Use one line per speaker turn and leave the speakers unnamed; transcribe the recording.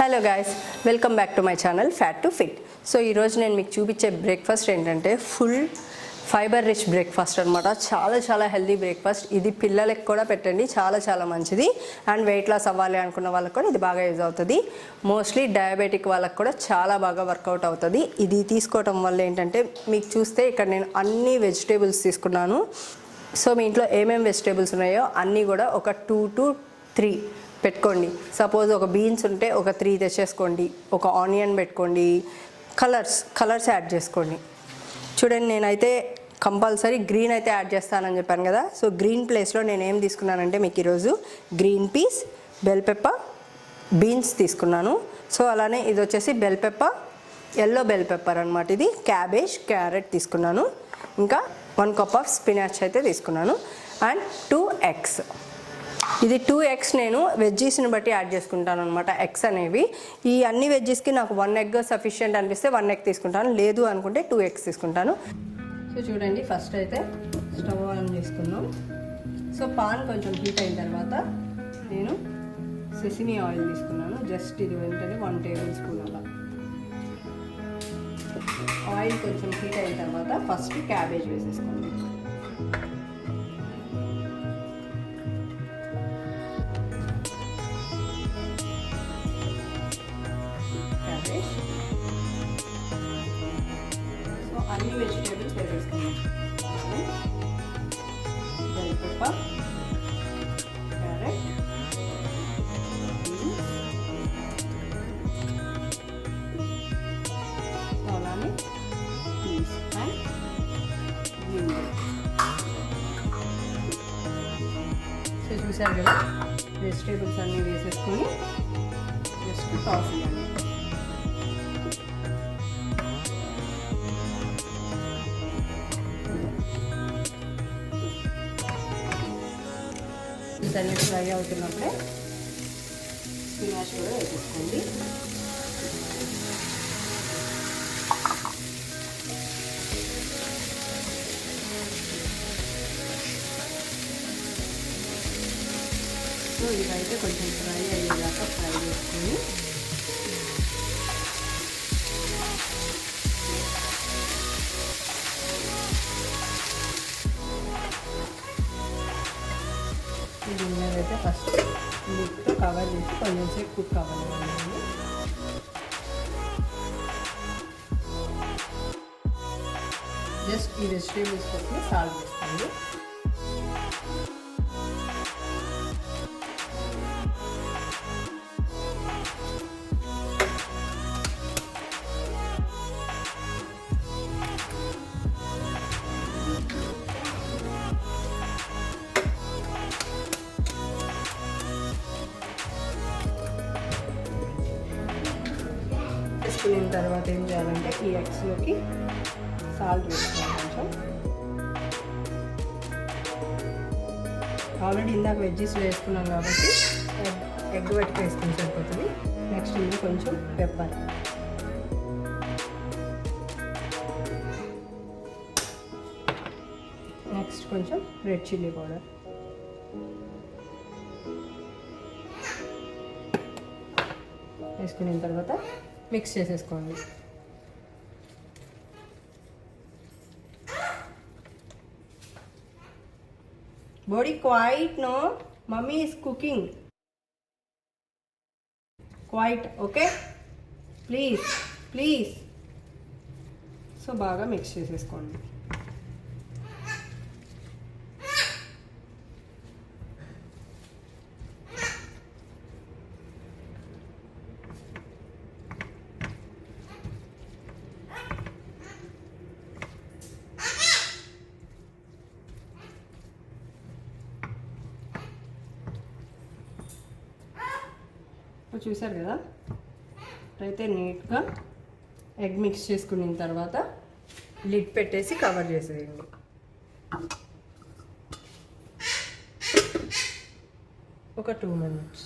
Hello guys, welcome back to my channel fat to fit. So ఈరోజు నేను మీకు చూపించే బ్రేక్ఫాస్ట్ ఏంటంటే ఫుల్ ఫైబర్ రిచ్ బ్రేక్ఫాస్ట్ అనమాట. చాలా హెల్దీ బ్రేక్ఫాస్ట్. ఇది పిల్లలకి కూడా పెట్టండి, చాలా మంచిది. అండ్ వెయిట్ లాస్ అవ్వాలి అనుకున్న వాళ్ళకి కూడా ఇది బాగా యూజ్ అవుతుంది. మోస్ట్లీ డయాబెటిక్ వాళ్ళకి కూడా చాలా బాగా వర్కౌట్ అవుతుంది. ఇది తీసుకోవటం వల్ల ఏంటంటే మీకు చూస్తే ఇక్కడ నేను అన్ని వెజిటేబుల్స్ తీసుకున్నాను. సో మీ ఇంట్లో ఏమేమి వెజిటేబుల్స్ ఉన్నాయో అన్నీ కూడా ఒక 2 to 3 పెట్టుకోండి. సపోజ్ ఒక బీన్స్ ఉంటే ఒక 3 తెచ్చేసుకోండి. ఒక ఆనియన్ పెట్టుకోండి. కలర్స్ యాడ్ చేసుకోండి. చూడండి, నేనైతే కంపల్సరీ గ్రీన్ అయితే యాడ్ చేస్తానని చెప్పాను కదా. సో గ్రీన్ ప్లేస్లో నేను ఏం తీసుకున్నానంటే మీకు ఈరోజు green peas, bell pepper, beans తీసుకున్నాను. సో అలానే ఇది వచ్చేసి bell pepper, yellow bell pepper అనమాట. ఇది క్యాబేజ్, క్యారెట్ తీసుకున్నాను. ఇంకా 1 cup ఆఫ్ స్పినాచ్ అయితే తీసుకున్నాను. And 2 eggs. ఇది 2 eggs నేను వెజ్జీస్ని బట్టి యాడ్ చేసుకుంటాను అనమాట. ఎగ్స్ అనేవి ఈ అన్ని వెజ్జీస్కి నాకు 1 egg సఫిషియెంట్ అనిపిస్తే 1 egg తీసుకుంటాను, లేదు అనుకుంటే 2 eggs తీసుకుంటాను. సో చూడండి, ఫస్ట్ అయితే స్టవ్ ఆన్ చేసుకున్నాం. సో పాన్ కొంచెం హీట్ అయిన తర్వాత నేను సెసమి ఆయిల్ తీసుకున్నాను. జస్ట్ ఇది వెంటనే 1 tablespoon అలా. ఆయిల్ కొంచెం హీట్ అయిన తర్వాత ఫస్ట్ క్యాబేజ్ వేసేసుకోండి. సో అన్ని వెజిటేబుల్స్ వేసేసుకున్నాం. బెల్ పెప్పర్, క్యారెట్, అలానే పీస్ అండ్ గ్రీన్. సో చూసారు కదా, వెజిటేబుల్స్ అన్నీ వేసేసుకొని జస్ట్ టాస్ చేయాలి. దాన్ని ఫ్రై అవుతున్నప్పుడే స్పినాచ్ కూడా వేసేసుకోండి. సో ఇదైతే కొంచెం ఫ్రై అయ్యేదాకా ఫ్రై చేసుకొని అయితే ఫస్ట్ లిడ్తో కవర్ చేసి కొంచెం సేపు కుక్ అవ్వాలి. జస్ట్ ఈ వెజిటేబుల్స్ కోసం సాల్ట్ వేసుకోండి. వేసుకున్న తర్వాత ఏం చేయాలంటే ఈ ఎగ్స్లోకి సాల్ట్ వేసుకోవాలి కొంచెం. ఆల్రెడీ ఇందాక వెజ్జీస్ వేసుకున్నాం కాబట్టి ఎగ్ పట్టుకు వేసుకుని సరిపోతుంది. నెక్స్ట్ ఇందులో కొంచెం పెప్పర్, నెక్స్ట్ కొంచెం రెడ్ చిల్లీ పౌడర్, వేసుకున్న తర్వాత మిక్స్ చేసేసుకోండి. Body quiet, no? Mummy is cooking. Quiet, okay? Please. So బాగా మిక్స్ చేసేసుకోండి. చూసారు కదా, అయితే నీట్గా ఎగ్ మిక్స్ చేసుకున్న తర్వాత లిడ్ పెట్టేసి కవర్ చేసేయండి. ఒక 2 minutes.